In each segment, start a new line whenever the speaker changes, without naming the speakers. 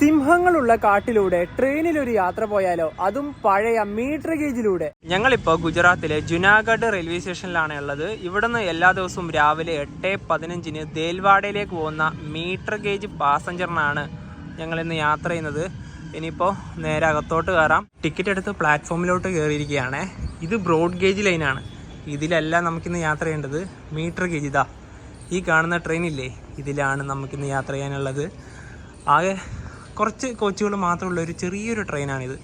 സിംഹങ്ങളുള്ള കാട്ടിലൂടെ ട്രെയിനിലൊരു യാത്ര പോയാലോ, അതും പഴയ മീറ്റർ ഗേജിലൂടെ. ഞങ്ങളിപ്പോൾ ഗുജറാത്തിലെ ജുനാഗഡ് റെയിൽവേ സ്റ്റേഷനിലാണ് ഉള്ളത്. ഇവിടുന്ന് എല്ലാ ദിവസവും രാവിലെ 8:15 ദേൽവാഡയിലേക്ക് പോകുന്ന മീറ്റർ ഗേജ് പാസഞ്ചറിനാണ് ഞങ്ങളിന്ന് യാത്ര ചെയ്യുന്നത്. ഇനിയിപ്പോൾ നേരെ അകത്തോട്ട് കയറാം. ടിക്കറ്റ് എടുത്ത് പ്ലാറ്റ്ഫോമിലോട്ട് കയറിയിരിക്കുകയാണ്. ഇത് ബ്രോഡ് ഗേജ് ലൈനാണ്. ഇതിലല്ല നമുക്കിന്ന് യാത്ര ചെയ്യേണ്ടത്, മീറ്റർ ഗേജ്. ഇതാ ഈ കാണുന്ന ട്രെയിനില്ലേ, ഇതിലാണ് നമുക്കിന്ന് യാത്ര ചെയ്യാനുള്ളത്. ആകെ കുറച്ച് കോച്ചുകൾ മാത്രമുള്ള ഒരു ചെറിയൊരു ട്രെയിനാണിത്.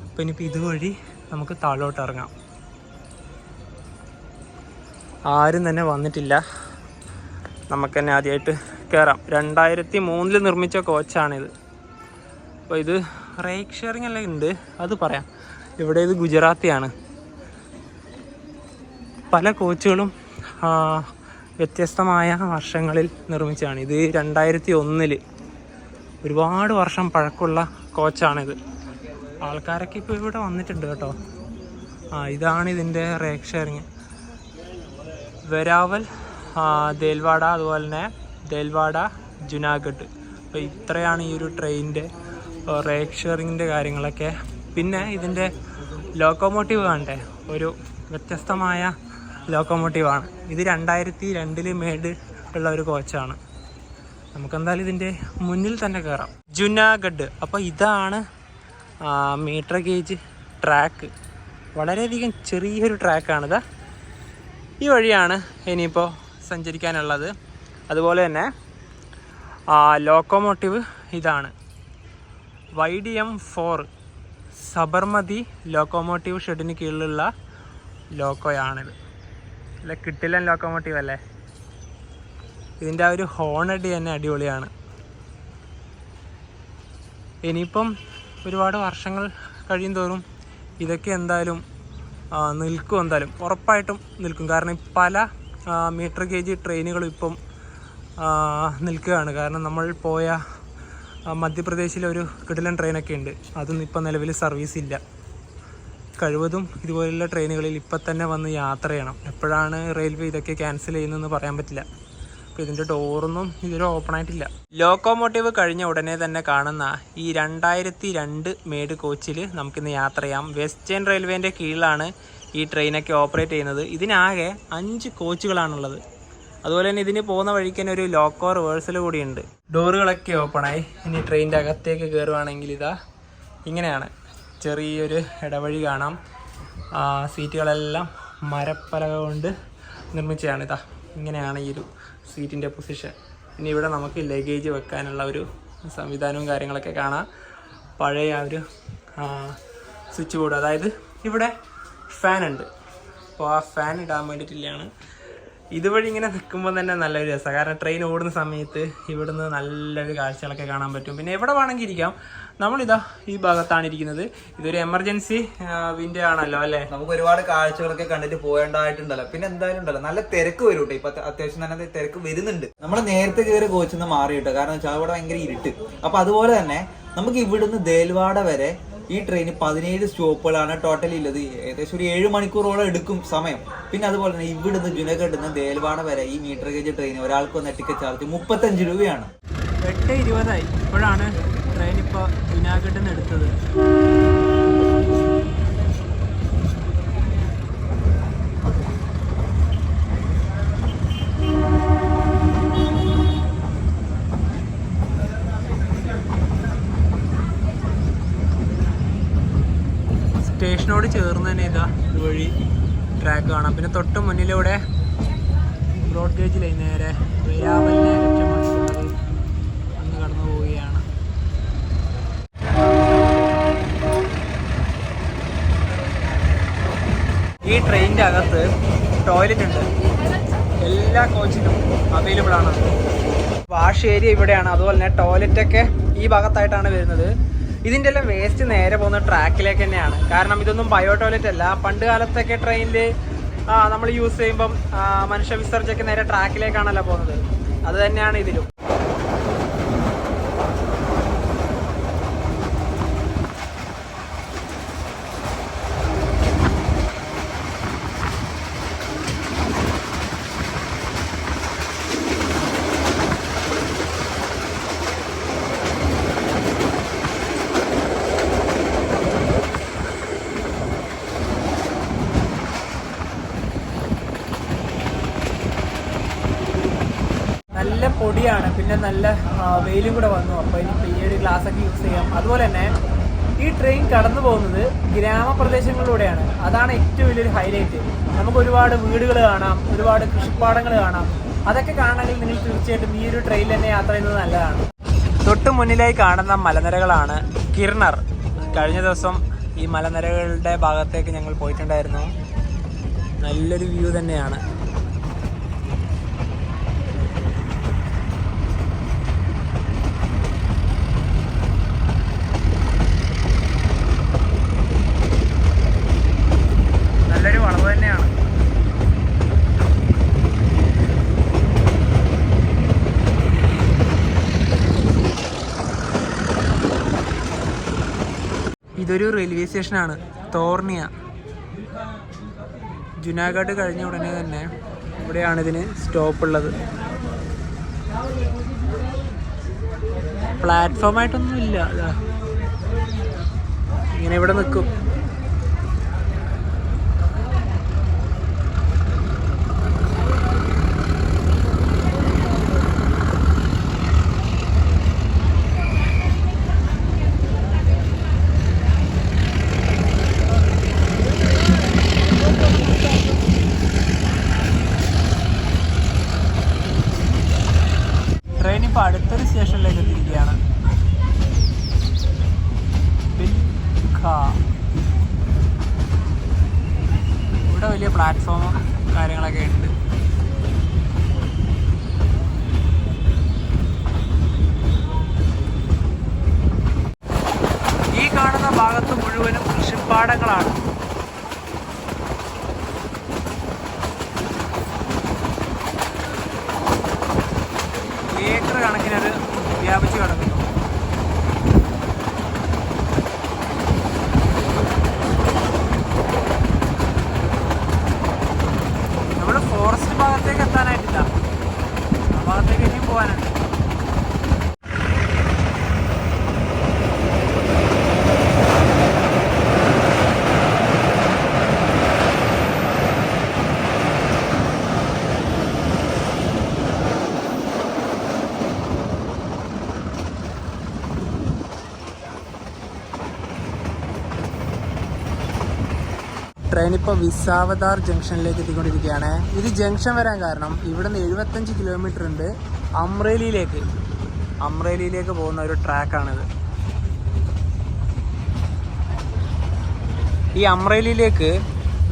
അപ്പോൾ ഇനിയിപ്പോൾ ഇതുവഴി നമുക്ക് താഴോട്ട് ഇറങ്ങാം. ആരും തന്നെ വന്നിട്ടില്ല, നമുക്ക് തന്നെ ആദ്യമായിട്ട് കയറാം. 2003 നിർമ്മിച്ച കോച്ചാണിത്. അപ്പോൾ ഇത് റൈഡ് ഷെയറിംഗ് എല്ലാം ഉണ്ട്, അത് പറയാം. ഇവിടെ ഇത് ഗുജറാത്തിയാണ്. പല കോച്ചുകളും വ്യത്യസ്തമായ വർഷങ്ങളിൽ നിർമ്മിച്ചതാണ്. ഇത് 2001 ഒരുപാട് വർഷം പഴക്കമുള്ള കോച്ചാണിത്. ആൾക്കാരൊക്കെ ഇപ്പോൾ ഇവിടെ വന്നിട്ടുണ്ട് കേട്ടോ. ഇതാണ് ഇതിൻ്റെ റൈഡ് ഷെയറിങ്. വെരാവൽ, ദേൽവാഡ, അതുപോലെ തന്നെ ദേൽവാഡ, ജുനാഗഡ്. അപ്പോൾ ഇത്രയാണ് ഈ ഒരു ട്രെയിനിൻ്റെ റൈഡ് ഷെയറിങ്ങിൻ്റെ കാര്യങ്ങളൊക്കെ. പിന്നെ ഇതിൻ്റെ ലോക്കോമോട്ടീവ് കാണട്ടെ, ഒരു വ്യത്യസ്തമായ ലോക്കോമോട്ടീവാണ്. ഇത് 2002 മേഡ് ഉള്ള ഒരു കോച്ചാണ്. നമുക്കെന്തായാലും ഇതിൻ്റെ മുന്നിൽ തന്നെ കയറാം. ജുനാഗഡ്. അപ്പോൾ ഇതാണ് മീറ്റർ ഗേജ് ട്രാക്ക്. വളരെയധികം ചെറിയൊരു ട്രാക്കാണിത്. ഈ വഴിയാണ് ഇനിയിപ്പോൾ സഞ്ചരിക്കാനുള്ളത്. അതുപോലെ തന്നെ ലോക്കോമോട്ടീവ് ഇതാണ്, YDM-4 സബർമതി ലോക്കോമോട്ടീവ് ഷെഡിന് കീഴിലുള്ള ലോക്കോയാണിത്. അല്ല, കിട്ടില്ലൻ ലോക്കോമോട്ടീവ് അല്ലേ. ഇതിൻ്റെ ആ ഒരു ഹോണടി തന്നെ അടിപൊളിയാണ്. ഇനിയിപ്പം ഒരുപാട് വർഷങ്ങൾ കഴിയും തോറും ഇതൊക്കെ എന്തായാലും നിൽക്കും, എന്തായാലും ഉറപ്പായിട്ടും നിൽക്കും. കാരണം പല മീറ്റർ ഗേജ് ട്രെയിനുകളും ഇപ്പം നിൽക്കുകയാണ്. കാരണം നമ്മൾ പോയ മധ്യപ്രദേശിലൊരു കിടിലൻ ട്രെയിനൊക്കെ ഉണ്ട്, അതൊന്നും ഇപ്പം നിലവിൽ സർവീസ് ഇല്ല. കഴിവതും ഇതുപോലുള്ള ട്രെയിനുകളിൽ ഇപ്പം തന്നെ വന്ന് യാത്ര ചെയ്യണം. എപ്പോഴാണ് റെയിൽവേ ഇതൊക്കെ ക്യാൻസൽ ചെയ്യുന്നതെന്ന് പറയാൻ പറ്റില്ല. അപ്പോൾ ഇതിൻ്റെ ഡോറൊന്നും ഇതുവരെ ഓപ്പൺ ആയിട്ടില്ല. ലോക്കോമോട്ടീവ് കഴിഞ്ഞ ഉടനെ തന്നെ കാണുന്ന ഈ 2002 മേഡ് കോച്ചിൽ നമുക്കിന്ന് യാത്ര ചെയ്യാം. വെസ്റ്റേൺ റെയിൽവേൻ്റെ കീഴിലാണ് ഈ ട്രെയിനൊക്കെ ഓപ്പറേറ്റ് ചെയ്യുന്നത്. ഇതിനാകെ 5 കോച്ചുകളാണുള്ളത്. അതുപോലെ തന്നെ ഇതിന് പോകുന്ന വഴിക്ക് തന്നെ ഒരു ലോക്കോ റിവേഴ്സൽ കൂടിയുണ്ട്. ഡോറുകളൊക്കെ ഓപ്പണായി. ഇനി ട്രെയിനിൻ്റെ അകത്തേക്ക് കയറുവാണെങ്കിൽ ഇതാ ഇങ്ങനെയാണ്. ചെറിയൊരു ഇടവഴി കാണാം. സീറ്റുകളെല്ലാം മരപ്പലക കൊണ്ട് നിർമ്മിച്ചതാണ്. ഇതാ ഇങ്ങനെയാണ് ഈ ഒരു സീറ്റിൻ്റെ പൊസിഷൻ. ഇനി ഇവിടെ നമുക്ക് ലഗേജ് വെക്കാനുള്ള ഒരു സംവിധാനവും കാര്യങ്ങളൊക്കെ കാണാം. പഴയ ആ ഒരു സ്വിച്ച് ബോർഡ്, അതായത് ഇവിടെ ഫാൻ ഉണ്ട്. അപ്പോൾ ആ ഫാൻ ഇടാൻ വേണ്ടിയിട്ടില്ലാണ്. ഇതുവഴി ഇങ്ങനെ നിൽക്കുമ്പോൾ തന്നെ നല്ലൊരു രസമാണ്. കാരണം ട്രെയിൻ ഓടുന്ന സമയത്ത് ഇവിടുന്ന് നല്ലൊരു കാഴ്ചകളൊക്കെ കാണാൻ പറ്റും. പിന്നെ എവിടെ വേണമെങ്കിൽ ഇരിക്കാം. നമ്മളിതാ ഈ ഭാഗത്താണ് ഇരിക്കുന്നത്. ഇതൊരു എമർജൻസി വിൻഡോ ആണല്ലോ അല്ലേ.
നമുക്ക് ഒരുപാട് കാഴ്ചകളൊക്കെ കണ്ടിട്ട് പോകേണ്ടതായിട്ടുണ്ടല്ലോ. പിന്നെ എന്തായാലും ഉണ്ടല്ലോ, നല്ല തിരക്ക് വരും കേട്ടോ. ഇപ്പൊ അത്യാവശ്യം തന്നെ തിരക്ക് വരുന്നുണ്ട്. നമ്മൾ നേരത്തെ കയറി കോച്ചിന്ന് മാറി കേട്ടോ. കാരണം വെച്ചാൽ അവിടെ ഭയങ്കര ഇരുട്ട്. അപ്പൊ അതുപോലെ തന്നെ നമുക്ക് ഇവിടുന്ന് ദേൽവാഡ വരെ ഈ ട്രെയിന് 17 സ്റ്റോപ്പുകളാണ് ടോട്ടലി ഉള്ളത്. ഏകദേശം ഒരു 7 മണിക്കൂറോളം എടുക്കും സമയം. പിന്നെ അതുപോലെ തന്നെ ഇവിടുന്ന് ജുനാഗഡിന്ന് ദേൽവാഡ വരെ ഈ മീറ്റർ ഗേജ് ട്രെയിൻ ഒരാൾക്ക് വന്ന ടിക്കറ്റ് ചാർജ് 35 രൂപയാണ്.
8:20 ഇപ്പോഴാണ് ട്രെയിൻ ഇപ്പോൾ ജുനാഗഡിൽ നിന്ന് എടുത്തത്. സ്റ്റേഷനോട് ചേർന്ന് തന്നെ ഇതാ ഇതുവഴി ട്രാക്ക് കാണാം. പിന്നെ തൊട്ട് മുന്നിലൂടെ ബ്രോഡ് ഗേജ് ലൈൻ നേരെ വെരാവലിനെ ലക്ഷ്യമാക്കിയിട്ടുള്ളത് അന്ന് കടന്നു പോവുകയാണ്. ഈ ട്രെയിനിൻ്റെ അകത്ത് ടോയ്ലറ്റ് ഉണ്ട്, എല്ലാ കോച്ചിലും അവൈലബിൾ ആണ്. വാഷ് ഏരിയ ഇവിടെയാണ്. അതുപോലെ തന്നെ ടോയ്ലറ്റൊക്കെ ഈ ഭാഗത്തായിട്ടാണ് വരുന്നത്. ഇതിൻ്റെ എല്ലാം വേസ്റ്റ് നേരെ പോകുന്ന ട്രാക്കിലേക്ക് തന്നെയാണ്. കാരണം ഇതൊന്നും ബയോ ടോയ്ലറ്റ് അല്ല. പണ്ട് കാലത്തൊക്കെ ട്രെയിനിൽ നമ്മൾ യൂസ് ചെയ്യുമ്പം മനുഷ്യ വിസർജ്ജൊക്കെ നേരെ ട്രാക്കിലേക്കാണല്ലോ പോകുന്നത്. അത് തന്നെയാണ് ഇതിലും. പിന്നെ നല്ല വെയിലും കൂടെ വന്നു. അപ്പോൾ ഇനിയിപ്പോൾ ഈ ഒരു ഗ്ലാസ്സൊക്കെ യൂസ് ചെയ്യാം. അതുപോലെ തന്നെ ഈ ട്രെയിൻ കടന്നു പോകുന്നത് ഗ്രാമപ്രദേശങ്ങളിലൂടെയാണ്. അതാണ് ഏറ്റവും വലിയൊരു ഹൈലൈറ്റ്. നമുക്ക് ഒരുപാട് വീടുകൾ കാണാം, ഒരുപാട് കൃഷിപ്പാടങ്ങൾ കാണാം. അതൊക്കെ കാണണമെങ്കിൽ നിങ്ങൾ തീർച്ചയായിട്ടും ഈ ഒരു ട്രെയിനിൽ തന്നെ യാത്ര ചെയ്യുന്നത് നല്ലതാണ്. തൊട്ട് മുന്നിലായി കാണുന്ന മലനിരകളാണ് കിർണർ. കഴിഞ്ഞ ദിവസം ഈ മലനിരകളുടെ ഭാഗത്തേക്ക് ഞങ്ങൾ പോയിട്ടുണ്ടായിരുന്നു. നല്ലൊരു വ്യൂ തന്നെയാണ്. നല്ലൊരു വളവ് തന്നെയാണ്. ഇതൊരു റെയിൽവേ സ്റ്റേഷനാണ്, തോർണിയ. ജുനാഗഡ് കഴിഞ്ഞ ഉടനെ തന്നെ ഇവിടെയാണ് ഇതിന് സ്റ്റോപ്പ് ഉള്ളത്. പ്ലാറ്റ്ഫോമായിട്ടൊന്നും ഇല്ല, അതാ ഇങ്ങനെ ഇവിടെ നിൽക്കും. ട്രെയിൻ ഇപ്പോൾ അടുത്തൊരു സ്റ്റേഷനിലേക്ക് എത്തിയിരിക്കുകയാണ്. ഇവിടെ വലിയ പ്ലാറ്റ്ഫോമും കാര്യങ്ങളൊക്കെ ഉണ്ട്. ഈ കാണുന്ന ഭാഗത്ത് മുഴുവനും കൃഷിപ്പാടങ്ങളാണ്. ഏക്കർ കണക്കിനത് വ്യാപിച്ചു കിടക്കുന്നു. നമ്മൾ ഫോറസ്റ്റ് ഭാഗത്തേക്ക് എത്താനായിട്ടില്ല, ആ ഭാഗത്തേക്ക് ഇനിയും പോകാനുണ്ട്. ട്രെയിൻ ഇപ്പോൾ വിസാവദാർ ജംഗ്ഷനിലേക്ക് എത്തിക്കൊണ്ടിരിക്കുകയാണ്. ഇത് ജംഗ്ഷൻ വരാൻ കാരണം ഇവിടെ നിന്ന് 75 കിലോമീറ്റർ ഉണ്ട് അമ്രേലിയിലേക്ക് പോകുന്ന ഒരു ട്രാക്കാണിത്. ഈ അമ്രേലിയിലേക്ക്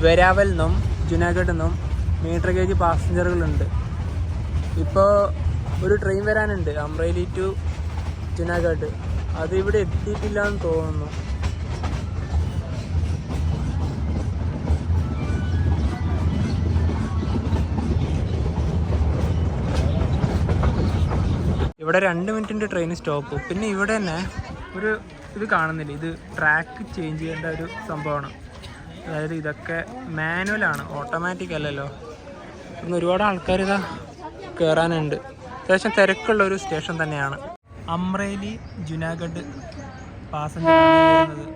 വെരാവൽ നിന്നും ജുനാഗഡ് നിന്നും മീറ്റർ ഗേജ് പാസഞ്ചറുകളുണ്ട്. ഇപ്പോൾ ഒരു ട്രെയിൻ വരാനുണ്ട് അമ്രേലി ടു ജുനാഗഡ്. അത് ഇവിടെ എത്തിയിട്ടില്ല എന്ന് തോന്നുന്നു. ഇവിടെ 2 മിനിറ്റിൻ്റെ ട്രെയിൻ സ്റ്റോപ്പ്. പിന്നെ ഇവിടെ തന്നെ ഒരു ഇത് കാണുന്നില്ല, ഇത് ട്രാക്ക് ചേഞ്ച് ചെയ്യേണ്ട ഒരു സംഭവമാണ്. അതായത് ഇതൊക്കെ മാനുവലാണ്, ഓട്ടോമാറ്റിക് അല്ലല്ലോ. ഇന്ന് ഒരുപാട് ആൾക്കാർ ഇതാ കയറാനുണ്ട്. അത്യാവശ്യം തിരക്കുള്ള ഒരു സ്റ്റേഷൻ തന്നെയാണ്. അമ്രേലി ജുനാഗഡ് പാസഞ്ചർ വരുന്നത്.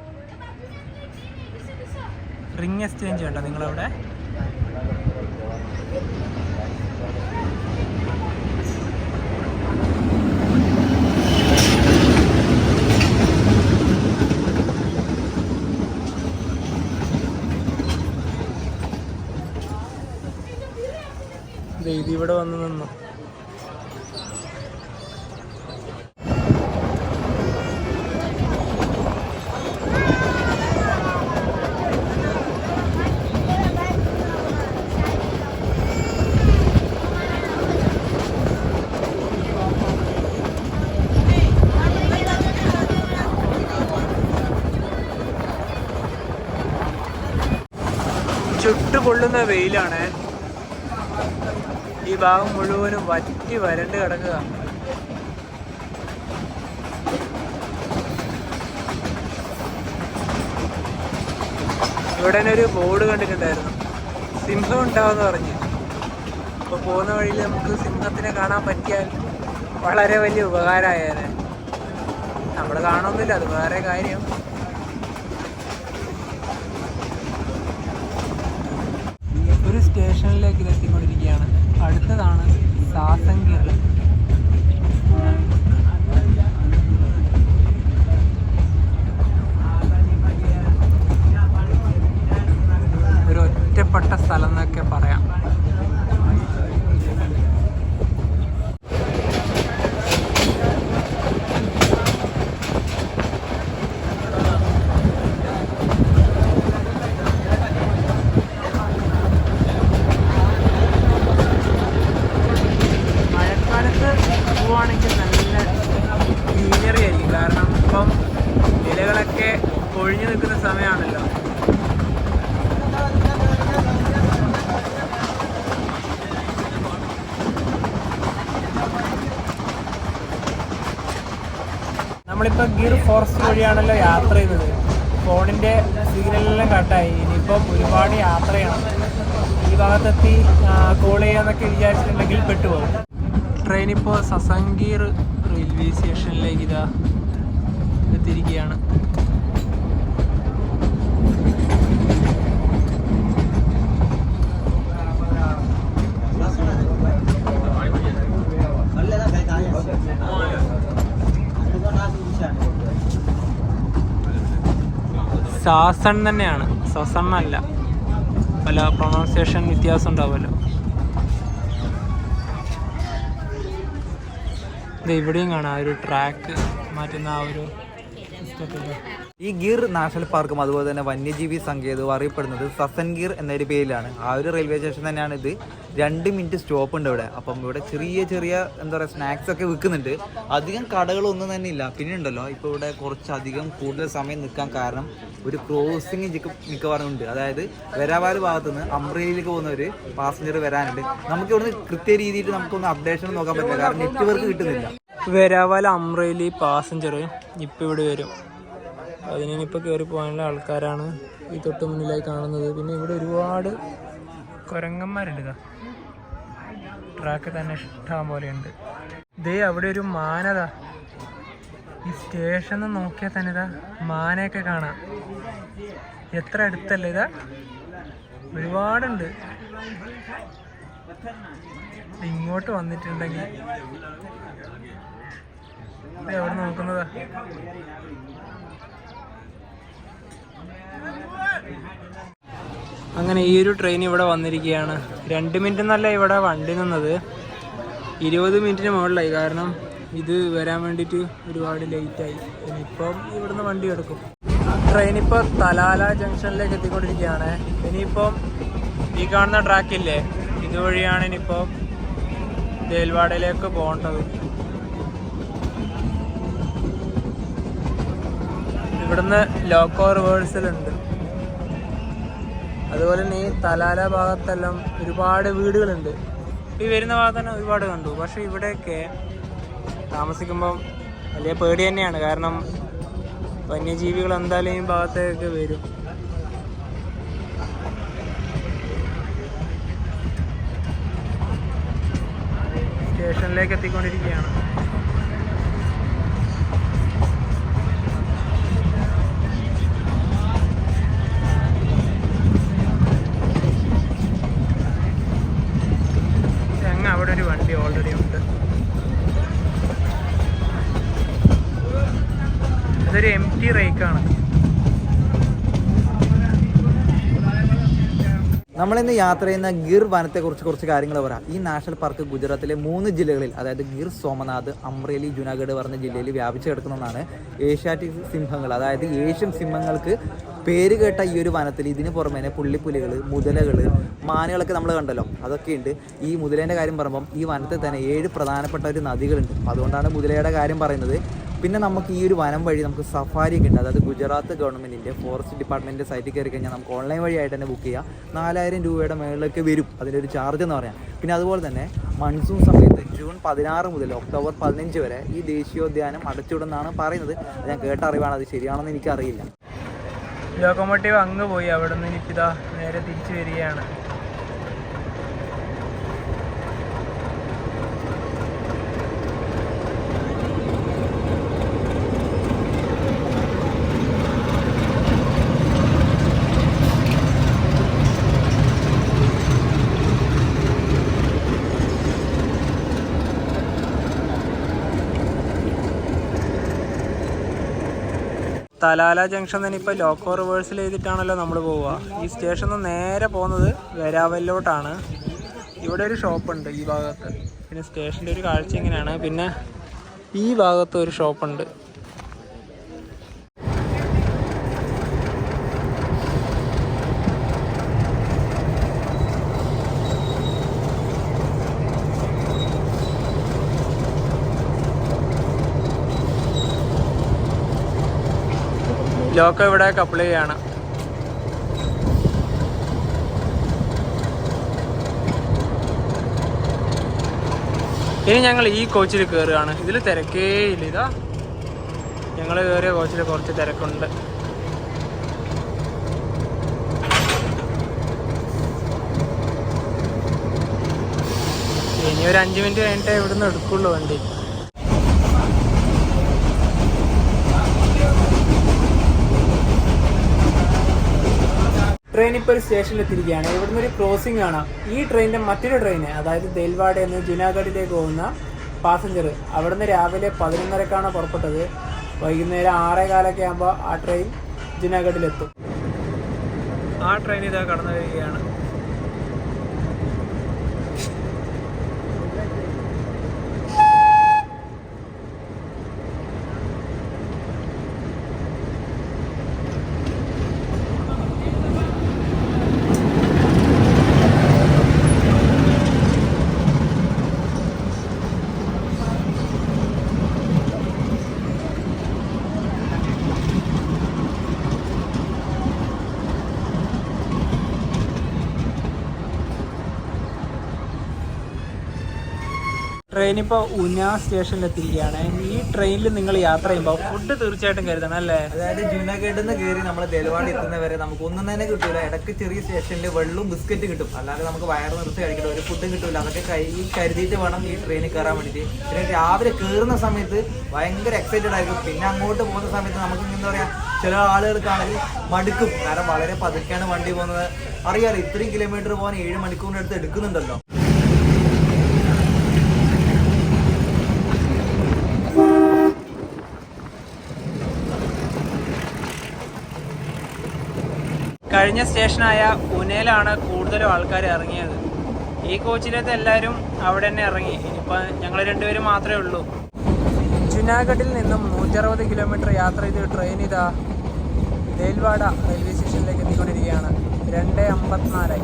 റിംഗ് എക്സ്ചേഞ്ച് വേണ്ട നിങ്ങളവിടെ. ഇതിവിടെ വന്ന് നിന്നു. ചുട്ടുപൊള്ളുന്ന വെയിലാണ്. ഈ ഭാഗം മുഴുവനും വറ്റി വരണ്ട് കിടക്കുക. ഇവിടെ തന്നെ ഒരു ബോർഡ് കണ്ടിട്ടുണ്ടായിരുന്നു, സിംഹം ഉണ്ടാവുമെന്ന് പറഞ്ഞ്. അപ്പോൾ പോകുന്ന വഴിയിൽ നമുക്ക് സിംഹത്തിനെ കാണാൻ പറ്റിയാൽ വളരെ വലിയ ഉപകാരമായേനെ. നമ്മൾ കാണുന്നില്ല, അത് വേറെ കാര്യം. ഒരു സ്റ്റേഷനിലേക്ക് എത്തിക്കൊണ്ടിരിക്കുകയാണ്. അടുത്തതാണ് സാസൻഗിർ. ഇപ്പം ഇലകളൊക്കെ കൊഴിഞ്ഞു നിൽക്കുന്ന സമയമാണല്ലോ. നമ്മളിപ്പോൾ ഗിർ ഫോറസ്റ്റ് വഴിയാണല്ലോ യാത്ര ചെയ്തത്. ഫോണിൻ്റെ സിഗ്നലെല്ലാം കട്ടായി. ഇനിയിപ്പം ഒരുപാട് യാത്ര ചെയ്യണം. ഈ ഭാഗത്തെത്തി കോൾ ചെയ്യാന്നൊക്കെ വിചാരിച്ചിട്ടുണ്ടെങ്കിൽ പെട്ടുപോകും. ട്രെയിൻ ഇപ്പോൾ സസംഗീർ റെയിൽവേ സ്റ്റേഷനിലേക്ക് ഇതാ എത്തിയിരിക്കുകയാണ്. സാസൺ തന്നെയാണ്, സസൺ അല്ല. പല പ്രൊണൗൺസിയേഷൻ വ്യത്യാസം ഉണ്ടാവുമല്ലോ. ഇത് ഇവിടെയും കാണാം ഒരു ട്രാക്ക് മാറ്റുന്ന ആ ഒരു സിസ്റ്റത്തിൽ.
ഈ ഗിർ നാഷണൽ പാർക്കും അതുപോലെ തന്നെ വന്യജീവി സങ്കേതവും അറിയപ്പെടുന്നത് സസൻഗീർ എന്നൊരു പേരിലാണ്. ആ ഒരു റെയിൽവേ സ്റ്റേഷൻ തന്നെയാണ് ഇത്. 2 മിനിറ്റ് സ്റ്റോപ്പ് ഉണ്ട് ഇവിടെ. അപ്പം ഇവിടെ ചെറിയ ചെറിയ എന്താ പറയുക സ്നാക്സ് ഒക്കെ വിൽക്കുന്നുണ്ട്. അധികം കടകളൊന്നും തന്നെ ഇല്ല. പിന്നെ ഉണ്ടല്ലോ ഇപ്പോൾ ഇവിടെ കുറച്ചധികം കൂടുതൽ സമയം നിൽക്കാൻ കാരണം ഒരു ക്രോസിങ് മിക്കവാറും ഉണ്ട്. അതായത് വെരാവാല് ഭാഗത്തുനിന്ന് അമ്രയിലേക്ക് പോകുന്ന ഒരു പാസഞ്ചർ വരാനുണ്ട്. നമുക്ക് ഇവിടുന്ന് കൃത്യ രീതിയിൽ നമുക്കൊന്ന് അപ്ഡേഷൻ നോക്കാൻ പറ്റില്ല, കാരണം നെറ്റ്വർക്ക് കിട്ടുന്നില്ല.
വെരാവാൽ അമ്രയിലി പാസഞ്ചർ ഇപ്പോൾ ഇവിടെ വരും. അതിനിപ്പോൾ കയറി പോകാനുള്ള ആൾക്കാരാണ് ഈ തൊട്ട് മുന്നിലായി കാണുന്നത്. പിന്നെ ഇവിടെ ഒരുപാട് കുരങ്ങന്മാരുണ്ട്. ഇതാ ട്രാക്ക് തന്നെ ഇഷ്ടം പോലെയുണ്ട്. ഇതേ അവിടെ ഒരു മാനതാ. ഈ സ്റ്റേഷൻ നോക്കിയാൽ തന്നെ ഇതാ മാനയൊക്കെ കാണാം. എത്ര അടുത്തല്ലേ ഇതാ, ഒരുപാടുണ്ട്. ഇങ്ങോട്ട് വന്നിട്ടുണ്ടെങ്കിൽ എവിടെ നോക്കുന്നതാ. അങ്ങനെ ഈ ഒരു ട്രെയിൻ ഇവിടെ വന്നിരിക്കുകയാണ്. 2 മിനിറ്റ് എന്നല്ല ഇവിടെ വണ്ടി നിന്നത്, 20 മിനിറ്റിന് മുകളിലായി. കാരണം ഇത് വരാൻ വേണ്ടിയിട്ട് ഒരുപാട് ലേറ്റായി. ഇനിയിപ്പം ഇവിടുന്ന് വണ്ടി എടുക്കും. ട്രെയിൻ ഇപ്പോൾ തലാല ജംഗ്ഷനിലേക്ക് എത്തിക്കൊണ്ടിരിക്കുകയാണ്. ഇനിയിപ്പം ഈ കാണുന്ന ട്രാക്കില്ലേ, ഇതുവഴിയാണ് ഇനിയിപ്പോൾ ദേൽവാഡയിലേക്ക് പോകേണ്ടത്. ഇവിടുന്ന് ലോക്കോ റിവേഴ്സലുണ്ട്. അതുപോലെ തന്നെ ഈ തലാല ഭാഗത്തെല്ലാം ഒരുപാട് വീടുകളുണ്ട്. ഈ വരുന്ന ഭാഗത്ത് തന്നെ ഒരുപാട് കണ്ടു. പക്ഷെ ഇവിടെയൊക്കെ താമസിക്കുമ്പം വലിയ പേടി തന്നെയാണ്. കാരണം വന്യജീവികൾ എന്തായാലും ഈ ഭാഗത്തേക്ക് വരും. സ്റ്റേഷനിലേക്ക് എത്തിക്കൊണ്ടിരിക്കുകയാണ്. അവിടെ ഒരു വണ്ടി ഓൾറെഡി ഉണ്ട്. അതൊരു എംറ്റി റേക്കാണ്.
നമ്മളിന്ന് യാത്ര ചെയ്യുന്ന ഗിർ വനത്തെക്കുറിച്ച് കുറച്ച് കാര്യങ്ങൾ പറയാം. ഈ നാഷണൽ പാർക്ക് ഗുജറാത്തിലെ 3 ജില്ലകളിൽ, അതായത് ഗിർ സോമനാഥ്, അമ്രേലി, ജുനാഗഡ് പറഞ്ഞ ജില്ലയിൽ വ്യാപിച്ചു കിടക്കുന്നതാണ്. ഏഷ്യാറ്റിക് സിംഹങ്ങൾ, അതായത് ഏഷ്യൻ സിംഹങ്ങൾക്ക് പേര് കേട്ട ഈ ഒരു വനത്തിൽ ഇതിന് പുറമേ പുള്ളിപ്പുലികൾ, മുതലകൾ, മാനുകളൊക്കെ നമ്മൾ കണ്ടല്ലോ, അതൊക്കെയുണ്ട്. ഈ മുതലേൻ്റെ കാര്യം പറയുമ്പം ഈ വനത്തിൽ തന്നെ 7 പ്രധാനപ്പെട്ട ഒരു നദികളുണ്ട്. അതുകൊണ്ടാണ് മുതലയുടെ കാര്യം പറയുന്നത്. പിന്നെ നമുക്ക് ഈ ഒരു വനം വഴി നമുക്ക് സഫാരിയൊക്കെ ഉണ്ട്. അതായത് ഗുജറാത്ത് ഗവൺമെൻറ്റിൻ്റെ ഫോറസ്റ്റ് ഡിപ്പാർട്ട്മെൻറ്റിൻ്റെ സൈറ്റിൽ കയറി കഴിഞ്ഞാൽ നമുക്ക് ഓൺലൈൻ വഴിയായിട്ട് തന്നെ ബുക്ക് ചെയ്യാം. 4000 രൂപയുടെ മേളിലൊക്കെ വരും അതിൻ്റെ ഒരു ചാർജ് എന്ന് പറയാം. പിന്നെ അതുപോലെ തന്നെ മൺസൂൺ സമയത്ത് ജൂൺ 16 മുതൽ ഒക്ടോബർ 15 വരെ ഈ ദേശീയോദ്യാനം അടച്ചിടുമെന്നാണ് പറയുന്നത്. ഞാൻ കേട്ട അറിവാണ്, അത് ശരിയാണെന്ന് എനിക്കറിയില്ല.
ലോക്കോമോട്ടീവ് അങ്ങ് പോയി. അവിടെ നിന്ന് എനിക്കിതാ നേരെ തിരിച്ചു വരികയാണ്. തലാല ജംഗ്ഷൻ തന്നെ ഇപ്പോൾ ലോക്കോ റിവേഴ്സൽ ചെയ്തിട്ടാണല്ലോ നമ്മൾ പോവുക. ഈ സ്റ്റേഷനിൽ നിന്ന് നേരെ പോകുന്നത് വെരാവലിലോട്ടാണ്. ഇവിടെ ഒരു ഷോപ്പുണ്ട് ഈ ഭാഗത്ത്. പിന്നെ സ്റ്റേഷൻ്റെ ഒരു കാഴ്ച ഇങ്ങനെയാണ്. പിന്നെ ഈ ഭാഗത്ത് ഒരു ഷോപ്പുണ്ട്. ലോക്കോ ഇവിടെ കപ്പിൾ ചെയ്യാണ്. ഇനി ഞങ്ങൾ ഈ കോച്ചിൽ കയറുകയാണ്. ഇതിൽ തിരക്കേ ഇല്ല. ഇതാ ഞങ്ങൾ കയറിയ കോച്ചിൽ കുറച്ച് തിരക്കുണ്ട്. ഇനി ഒരു 5 മിനിറ്റ് കഴിഞ്ഞിട്ടേ ഇവിടുന്ന് എടുക്കുള്ളൂ വണ്ടി. ട്രെയിൻ ഇപ്പോൾ ഒരു സ്റ്റേഷനിലെത്തിയിരിക്കുകയാണ്. ഇവിടുന്ന് ഒരു ക്രോസിംഗ് കാണാം. ഈ ട്രെയിനിൻ്റെ മറ്റൊരു ട്രെയിൻ, അതായത് ദേൽവാഡയിൽ നിന്ന് ജുനാഗഡിലേക്ക് പോകുന്ന പാസഞ്ചർ, അവിടുന്ന് രാവിലെ 11:30ക്കാണ് പുറപ്പെട്ടത്. വൈകുന്നേരം 6:15 ആകുമ്പോൾ ആ ട്രെയിൻ ജുനാഗഡിലെത്തും. ആ ട്രെയിൻ ഇതാ കടന്നു വരികയാണ്. ട്രെയിൻ ഇപ്പോൾ ഉന സ്റ്റേഷനിലെത്തിയിരിക്കുകയാണ്. ഈ ട്രെയിനിൽ നിങ്ങൾ യാത്ര ചെയ്യുമ്പോൾ ഫുഡ് തീർച്ചയായിട്ടും കരുതണം അല്ലേ?
അതായത് ജുനാഗഡിൽ നിന്ന് കയറി നമ്മൾ ദേൽവാഡ എത്തുന്നവരെ നമുക്ക് ഒന്നും തന്നെ കിട്ടൂല. ഇടയ്ക്ക് ചെറിയ സ്റ്റേഷനിൽ വെള്ളവും ബിസ്ക്കറ്റ് കിട്ടും, അല്ലാതെ നമുക്ക് വയറ് നിർത്തി കഴിക്കണം, ഒരു ഫുഡും കിട്ടൂല. അതൊക്കെ കരുതിയിട്ട് വേണം ഈ ട്രെയിനിൽ കയറാൻ വേണ്ടിയിട്ട്. പിന്നെ രാവിലെ കയറുന്ന സമയത്ത് ഭയങ്കര എക്സൈറ്റഡ് ആയിരിക്കും. പിന്നെ അങ്ങോട്ട് പോകുന്ന സമയത്ത് നമുക്ക് എന്താ പറയുക, ചില ആളുകൾക്കാണെങ്കിൽ മടുക്കും. കാരണം വളരെ പതുക്കെയാണ് വണ്ടി പോകുന്നത്. അറിയാലോ, ഇത്രയും കിലോമീറ്റർ പോകാൻ 7 മണിക്കൂറിൻ്റെ അടുത്ത് എടുക്കുന്നുണ്ടല്ലോ.
കഴിഞ്ഞ സ്റ്റേഷനായ പുനെയിലാണ് കൂടുതലും ആൾക്കാർ ഇറങ്ങിയത്. ഈ കോച്ചിലത്തെ എല്ലാവരും അവിടെ തന്നെ ഇറങ്ങി. ഇനിയിപ്പോൾ ഞങ്ങൾ 2 പേരും മാത്രമേ ഉള്ളൂ. ജുനാഗഡിൽ നിന്നും 160 കിലോമീറ്റർ യാത്ര ചെയ്ത് ട്രെയിൻ ഇതാ ദേൽവാഡ റെയിൽവേ സ്റ്റേഷനിലേക്ക് എത്തിക്കൊണ്ടിരിക്കുകയാണ്. 2:54.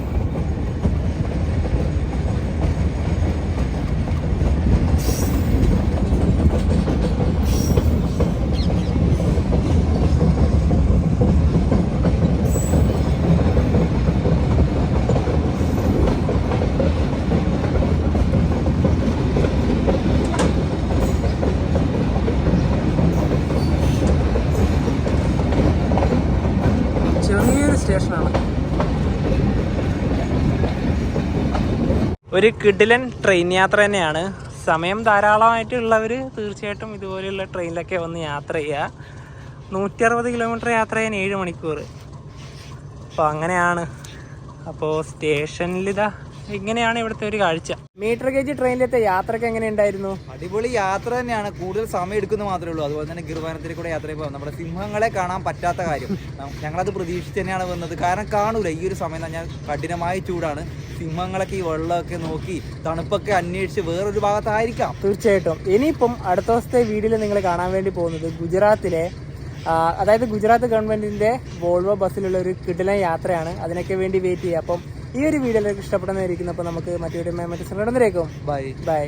ചെറിയൊരു സ്റ്റേഷനാണ്. ഒരു കിടിലൻ ട്രെയിൻ യാത്ര തന്നെയാണ്. സമയം ധാരാളമായിട്ടുള്ളവർ തീർച്ചയായിട്ടും ഇതുപോലെയുള്ള ട്രെയിനിലൊക്കെ വന്ന് യാത്ര ചെയ്യുക. 160 കിലോമീറ്റർ യാത്ര ചെയ്യാൻ 7 മണിക്കൂർ. അപ്പോൾ അങ്ങനെയാണ്. അപ്പോൾ സ്റ്റേഷനിലിതാ ഇങ്ങനെയാണ് ഇവിടുത്തെ ഒരു കാഴ്ച. മീറ്റർ ഗേജ് ട്രെയിനിലത്തെ യാത്രയൊക്കെ എങ്ങനെ ഉണ്ടായിരുന്നു?
അടിപൊളി യാത്ര തന്നെയാണ്. കൂടുതൽ സമയം എടുക്കുന്ന മാത്രമേ ഉള്ളൂ. അതുപോലെ തന്നെ ഗിർവാനത്തിൽ കൂടെ യാത്ര ചെയ്യുമ്പോൾ നമ്മുടെ സിംഹങ്ങളെ കാണാൻ പറ്റാത്ത കാര്യം, ഞങ്ങളത് പ്രതീക്ഷിച്ച് തന്നെയാണ് വന്നത്. കാരണം കാണൂല, ഈ ഒരു സമയം തന്നെ കഠിനമായ ചൂടാണ്. സിംഹങ്ങളൊക്കെ ഈ വെള്ളമൊക്കെ നോക്കി തണുപ്പൊക്കെ അന്വേഷിച്ച് വേറൊരു ഭാഗത്തായിരിക്കാം.
തീർച്ചയായിട്ടും. ഇനിയിപ്പം അടുത്ത ദിവസത്തെ വീഡിയോയിൽ നിങ്ങൾ കാണാൻ വേണ്ടി പോകുന്നത് ഗുജറാത്തിലെ, അതായത് ഗുജറാത്ത് ഗവൺമെൻറ്റിൻ്റെ വോൾവോ ബസ്സിലുള്ള ഒരു കിടിലൻ യാത്രയാണ്. അതിനൊക്കെ വേണ്ടി വെയിറ്റ് ചെയ്യുക. അപ്പം ഈ ഒരു വീഡിയോ ഇഷ്ടപ്പെടുന്നതായിരിക്കും. അപ്പോൾ നമുക്ക് മറ്റു സമയം ബൈ.